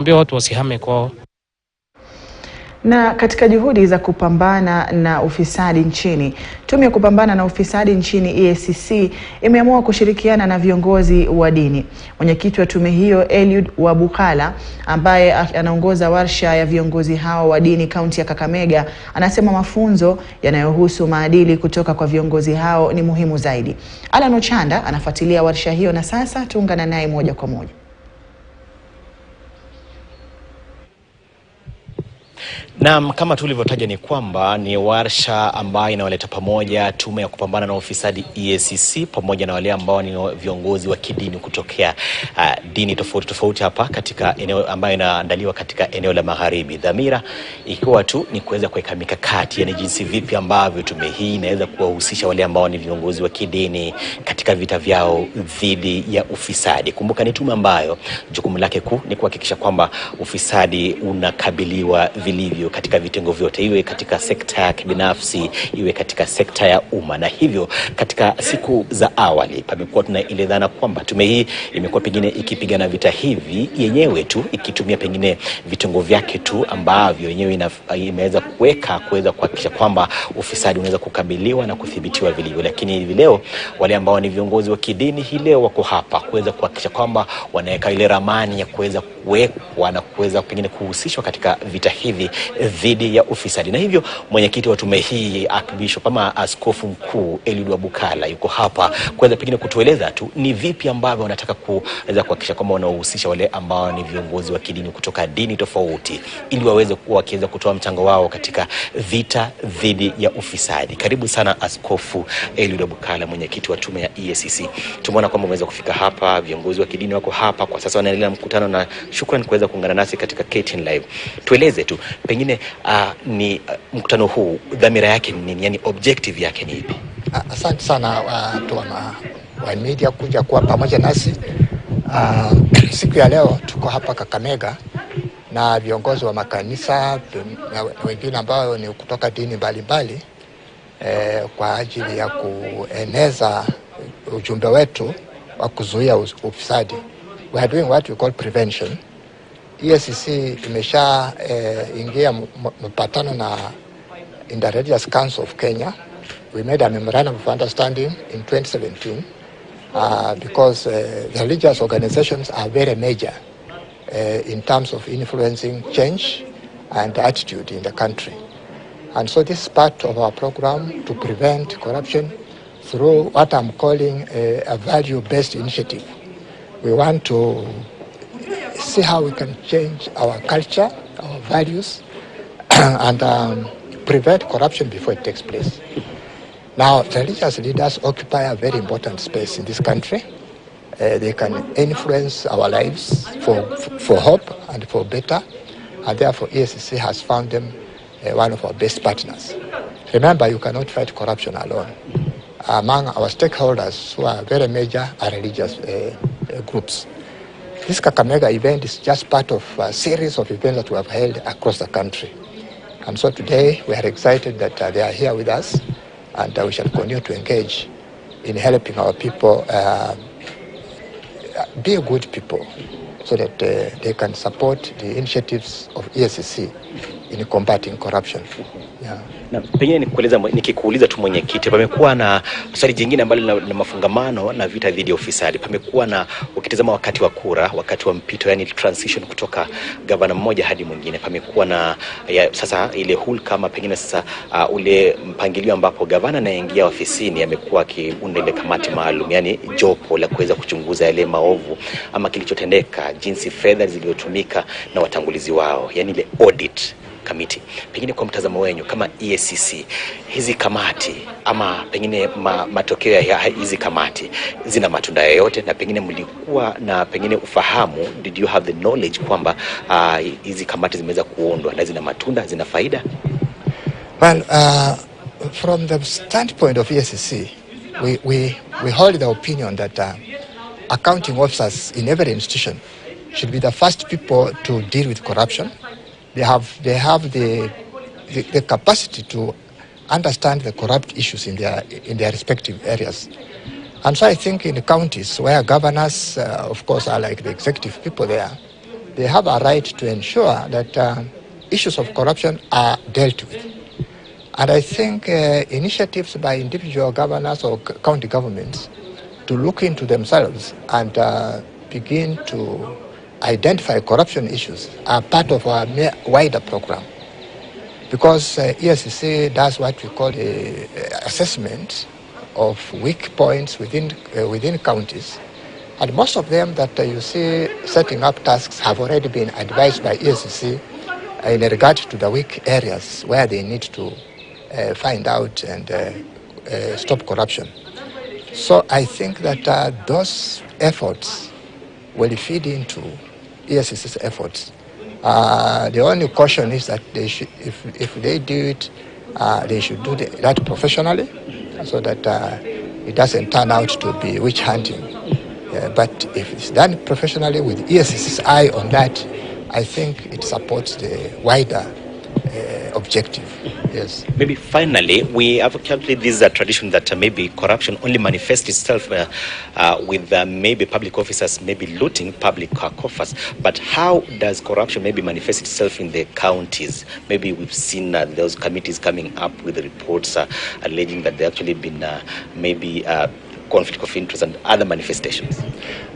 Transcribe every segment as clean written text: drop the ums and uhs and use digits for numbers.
Mbio watu wasihame kwao. Na katika juhudi za kupambana na ufisadi nchini, tume ya kupambana na ufisadi nchini EACC imeamua kushirikiana na viongozi wa dini. Mwenyekiti wa tume hiyo Eliud Wabukala, ambaye anaongoza warsha ya viongozi hao wa dini kaunti ya Kakamega, anasema mafunzo yanayohusu maadili kutoka kwa viongozi hao ni muhimu zaidi. Alan Ochanda anafuatilia warsha hiyo na sasa tuungana naye moja kwa moja. Naam, kama tulivyotaja ni kwamba ni warsha ambayo inawaleta pamoja tume ya kupambana na ufisadi EACC pamoja na wale ambao ni viongozi wa kidini kutokea dini tofauti hapa katika eneo ambayo inaandaliwa katika eneo la Magharibi. Dhamira ikiwa tu ni kuweza kuweka mikakati, yani jinsi vipi ambavyo tume hii inaweza kuwahusisha wale ambao ni viongozi wa kidini katika vita vyao dhidi ya ufisadi. Kumbuka ni tume ambayo jukumu lake kuu ni kuhakikisha kwamba ufisadi unakabiliwa vilivyo katika vitengo vyote, iwe katika sekta ya kibinafsi, iwe katika sekta ya umma. Na hivyo katika siku za awali pamekuwa tuna ile dhana kwamba tume hii imekuwa pengine ikipigana vita hivi yenyewe tu, ikitumia pengine vitengo vyake tu ambavyo yenyewe imeweza kuweza kuhakikisha kwamba ufisadi unaweza kukabiliwa na kudhibitiwa vilivyo. Lakini hivi leo wale ambao ni viongozi wa kidini hii leo wako hapa kuweza kuhakikisha kwamba wanaweka ile ramani ya kuweza kuwekwa na kuweza pengine kuhusishwa katika vita hivi dhidi ya ufisadi. Na hivyo mwenyekiti wa tume hii Archbishop ama Askofu Mkuu Eliud Wabukala yuko hapa kuweza pengine kutueleza tu ni vipi ambavyo wanataka kuweza kuhakikisha kwamba wanahusisha wale ambao ni viongozi wa kidini kutoka dini tofauti ili waweze kuwa wakiweza kutoa mchango wao katika vita dhidi ya ufisadi. Karibu sana Askofu Eliud Wabukala, mwenyekiti wa tume ya EACC. Tumeona kwamba umeweza kufika hapa, viongozi wa kidini wako hapa kwa sasa wanaendelea mkutano, na shukrani kuweza kuungana nasi katika KTN Live. Tueleze tu pengine ni mkutano huu dhamira yake ni nini, yani objective yake ni ipi? Asante sana watu wa media kuja kuwa pamoja nasi. Siku ya leo tuko hapa Kakamega na viongozi wa makanisa na wengine ambao ni kutoka dini mbalimbali kwa ajili ya kueneza ujumbe wetu wa kuzuia ufisadi. We are doing what we call prevention. EACC imesha ingia mpatano na in the Religious Council of Kenya. We made a memorandum of understanding in 2017 because the religious organizations are very major in terms of influencing change and attitude in the country. And so this is part of our program to prevent corruption through what I'm calling a value-based initiative. We want to see how we can change our culture, our values, and prevent corruption before it takes place. Now, religious leaders occupy a very important space in this country. They can influence our lives for hope and for better, and therefore EACC has found them one of our best partners. Remember, you cannot fight corruption alone. Among our stakeholders, who are very major, are religious groups. This Kakamega event is just part of a series of events that we have held across the country. And so today we are excited that they are here with us, and we shall continue to engage in helping our people be good people so that they can support the initiatives of EACC in combating corruption. Yeah. Na pengine nikikuuliza tu mwenyekiti, pamekuwa na swali jingine ambalo na mafungamano na vita dhidi ya ufisadi. Pamekuwa na ukitazama wakati wa kura, wakati wa mpito, yani transition kutoka gavana mmoja hadi mwingine, pamekuwa na sasa ile hulka kama pengine sasa ule mpangilio ambapo gavana anaingia ofisini amekuwa akiunda ile kamati maalum, yani jopo la kuweza kuchunguza yale maovu ama kilichotendeka, jinsi fedha zilizotumika na watangulizi wao, yani ile audit committee. Pengine kwa mtazamo wenu kama EACC, hizi kamati ama pengine matokeo ya hizi kamati zina matunda yoyote, na pengine mlikuwa na pengine ufahamu, did you have the knowledge kwamba hizi kamati zimeweza kuundwa na zina matunda, zina faida? Well, from the standpoint of EACC, we hold the opinion that accounting officers in every institution should be the first people to deal with corruption. They have the capacity to understand the corrupt issues in their respective areas. And so I think in the counties where governors, of course, are like the executive people there, they have a right to ensure that issues of corruption are dealt with. And I think initiatives by individual governors or county governments to look into themselves and begin to identify corruption issues are part of our wider program. Because EACC does what we call a assessment of weak points within counties. And most of them that you see setting up tasks have already been advised by EACC in regard to the weak areas where they need to find out and stop corruption. So I think that those efforts will feed into EACC's efforts. The only caution is that they should, if they do it, they should do that professionally, so that it doesn't turn out to be witch hunting. But if it's done professionally with EACC's eye on that, I think it supports the wider objective. Yes. Maybe finally, we have actually this tradition that maybe corruption only manifests itself with maybe public officers maybe looting public coffers. But how does corruption maybe manifest itself in the counties? Maybe we've seen those committees coming up with reports alleging that there actually been maybe conflict of interest and other manifestations.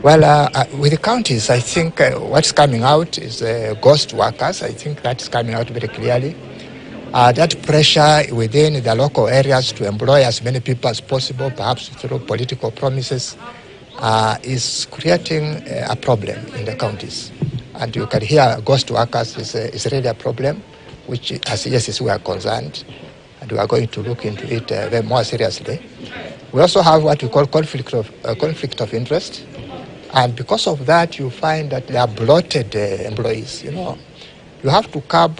Well, with the counties, I think what's coming out is ghost workers. I think that's coming out very clearly. That pressure within the local areas to employ as many people as possible, perhaps through political promises, is creating a problem in the counties. And you can hear ghost workers is really a problem, which as EACC we are concerned, and we are going to look into it very more seriously. We also have what we call conflict of interest, and because of that, you find that they are bloated employees. You know, you have to curb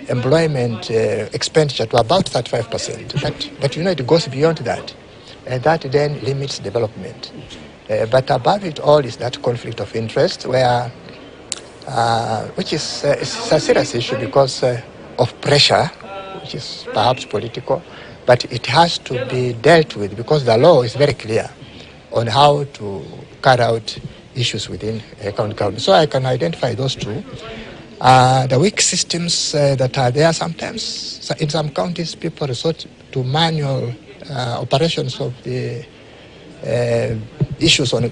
employment expenditure to about 35%, but you know it goes beyond that, and that then limits development. But above it all is that conflict of interest, where which is a serious issue because of pressure, which is perhaps political, but it has to be dealt with because the law is very clear on how to carry out issues within county government. So I can identify those two. The weak systems that are there sometimes, in some counties, people resort to manual operations of the issues on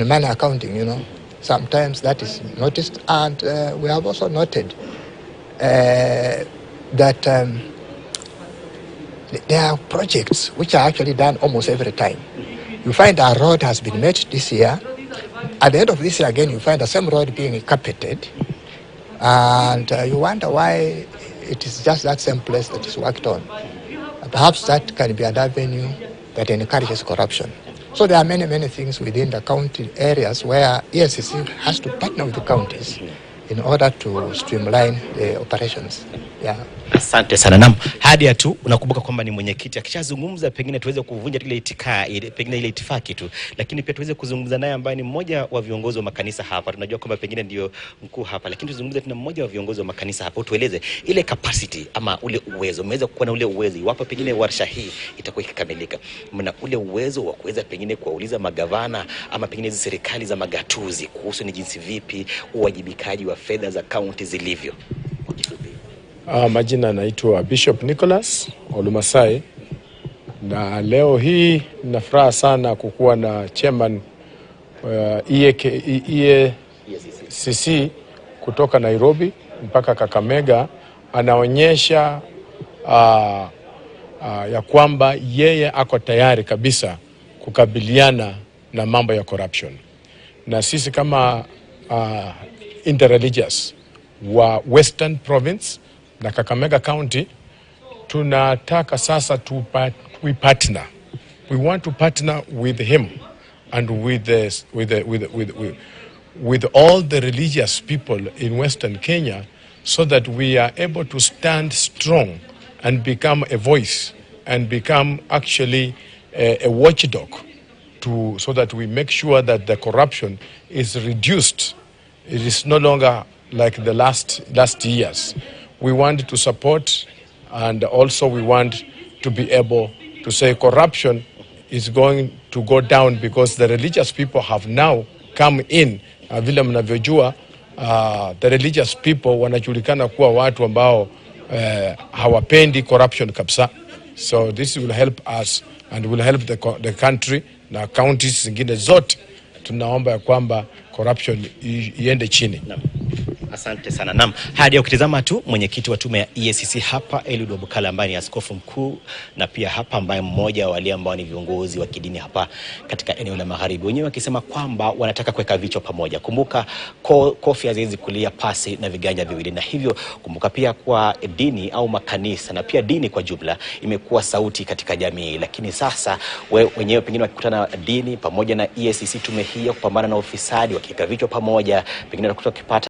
manual accounting, you know. Sometimes that is noticed, and we have also noted that there are projects which are actually done almost every time. You find a road has been made this year. At the end of this year again, you find the same road being carpeted. And you wonder why it is just that same place that is worked on. Perhaps that can be an avenue that encourages corruption. So there are many, many things within the county areas where EACC has to partner with the counties in order to streamline the operations. Yeah. Asante sana. Naam, hadi tu unakumbuka kwamba ni mwenyekiti akishazungumza pengine tuweze kuvunja ile pengine ile itifaki tu, lakini pia tuweze kuzungumza naye ambaye ni mmoja wa viongozi wa makanisa hapa. Tunajua kwamba pengine ndio mkuu hapa, lakini tuzungumze tuna mmoja wa viongozi wa makanisa hapa. Tueleze ile capacity ama ule uwezo, mmeweza kuwa na ule uwezo iwapo pengine warsha hii itakuwa ikikamilika. Mna ule uwezo wa kuweza pengine kuwauliza magavana ama pengine hizo serikali za magatuzi kuhusu ni jinsi vipi uwajibikaji wa fedha za county zilivyo? Majina naitwa Bishop Nicholas Olumasai, na leo hii nina furaha sana kukuwa na chairman EACC kutoka Nairobi mpaka Kakamega. Anaonyesha ya kwamba yeye ako tayari kabisa kukabiliana na mambo ya corruption. Na sisi kama interreligious wa Western Province na Kakamega County, tunataka sasa we partner. We want to partner with him and with all the religious people in Western Kenya, so that we are able to stand strong and become a voice and become actually a watchdog, so that we make sure that the corruption is reduced. It is no longer like the last years. We want to support, and also we want to be able to say corruption is going to go down, because the religious people have now come in Vile mnavyojua, the religious people wanajulikana kuwa watu ambao hawapendi corruption kabisa. So this will help us and will help the country na counties zingine zote. Tunaomba ya kwamba corruption iende chini. Asante sana. Naam, hadi ukitizama tu mwenyekiti wa tume ya EACC hapa Eliud Wabukala ambaye ni askofu mkuu na pia hapa ambaye mmoja wa wale ambao ni viongozi wa kidini hapa katika eneo la Magharibi, wenyewe wakisema kwamba wanataka kuweka vichwa pamoja. Kumbuka kofi haziwezi kulia pasi na viganja viwili, na hivyo kumbuka pia kwa dini au makanisa na pia dini kwa jumla imekuwa sauti katika jamii, lakini sasa wenyewe pengine wakikutana dini pamoja na EACC, tume hii ya kupambana na ufisadi, wakiweka vichwa pamoja, pengine watakuta